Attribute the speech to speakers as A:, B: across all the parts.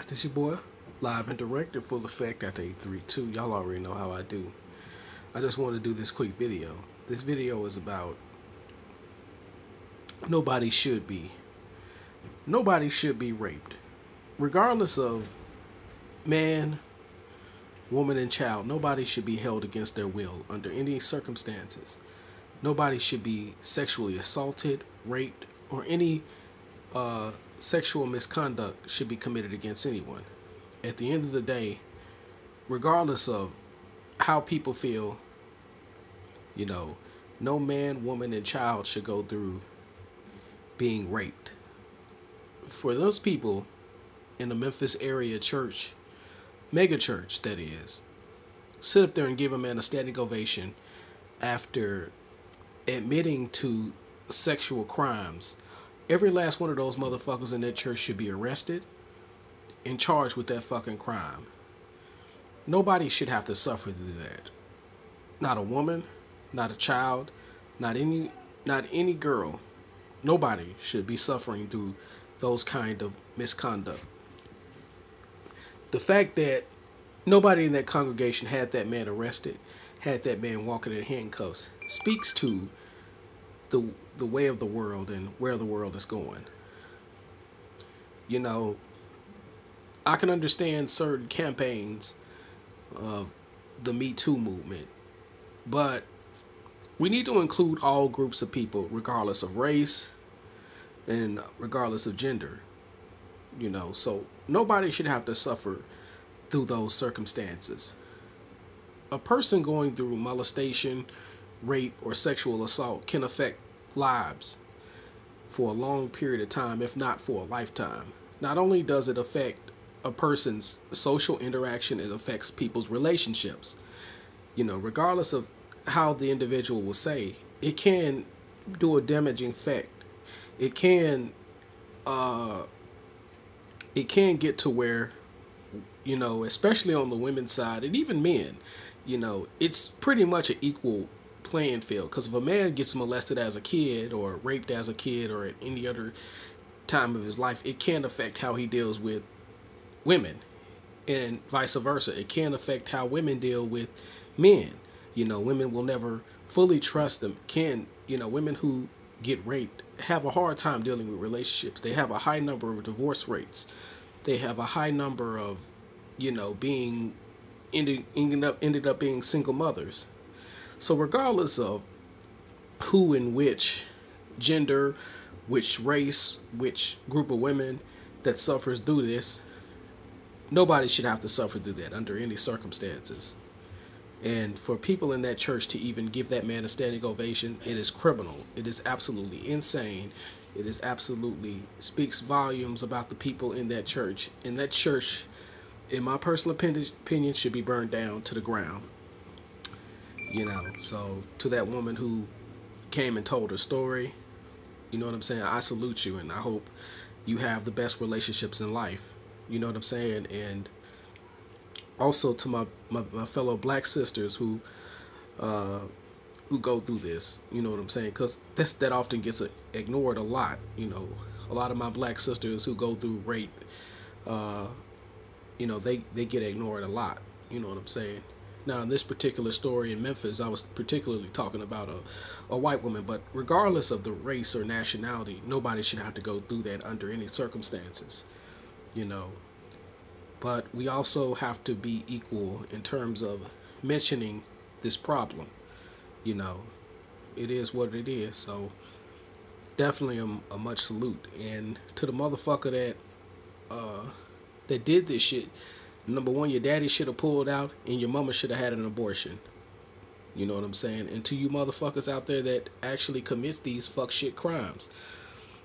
A: This your boy, live and direct and full effect after 832. Y'all already know how I do. I just want to do this quick video. This video is about nobody should be. Nobody should be raped. Regardless of man, woman, and child, nobody should be held against their will under any circumstances. Nobody should be sexually assaulted, raped, or any sexual misconduct should be committed against anyone. At the end of the day, regardless of how people feel, no man, woman, and child should go through being raped. For those people in the Memphis area church, mega church that is, sit up there and give a man a standing ovation after admitting to sexual crimes. Every last one of those motherfuckers in that church should be arrested and charged with that fucking crime. Nobody should have to suffer through that. Not a woman, not a child, not any girl. Nobody should be suffering through those kind of misconduct. The fact that nobody in that congregation had that man arrested, had that man walking in handcuffs, speaks to the way of the world and where the world is going. I can understand certain campaigns of the Me Too movement, but we need to include all groups of people regardless of race and regardless of gender. So nobody should have to suffer through those circumstances. A person going through molestation, rape, or sexual assault can affect lives for a long period of time, if not for a lifetime. Not only does it affect a person's social interaction, it affects people's relationships. Regardless of how the individual will say, it can do a damaging effect. It can get to where, especially on the women's side and even men, it's pretty much an equal playing field. Because if a man gets molested as a kid or raped as a kid or at any other time of his life, it can affect how he deals with women, and vice versa. It can affect how women deal with men. Women will never fully trust them. Women who get raped have a hard time dealing with relationships. They have a high number of divorce rates. They have a high number of, ended up being single mothers. So regardless of who and which gender, which race, which group of women that suffers through this, nobody should have to suffer through that under any circumstances. And for people in that church to even give that man a standing ovation, it is criminal. It is absolutely insane. It is absolutely speaks volumes about the people in that church. And that church, in my personal opinion, should be burned down to the ground. So to that woman who came and told her story, you know what I'm saying? I salute you, and I hope you have the best relationships in life. You know what I'm saying? And also to my fellow black sisters who go through this, you know what I'm saying? Because that often gets ignored a lot. A lot of my black sisters who go through rape, they get ignored a lot. You know what I'm saying? Now, in this particular story in Memphis, I was particularly talking about a white woman, but regardless of the race or nationality, nobody should have to go through that under any circumstances. But we also have to be equal in terms of mentioning this problem. It is what it is. So definitely a much salute. And to the motherfucker that did this shit, number one, your daddy should have pulled out and your mama should have had an abortion. You know what I'm saying? And to you motherfuckers out there that actually commit these fuck shit crimes,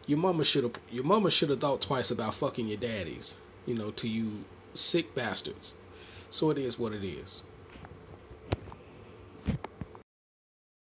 A: your mama should have thought twice about fucking your daddies. To you sick bastards. So it is what it is.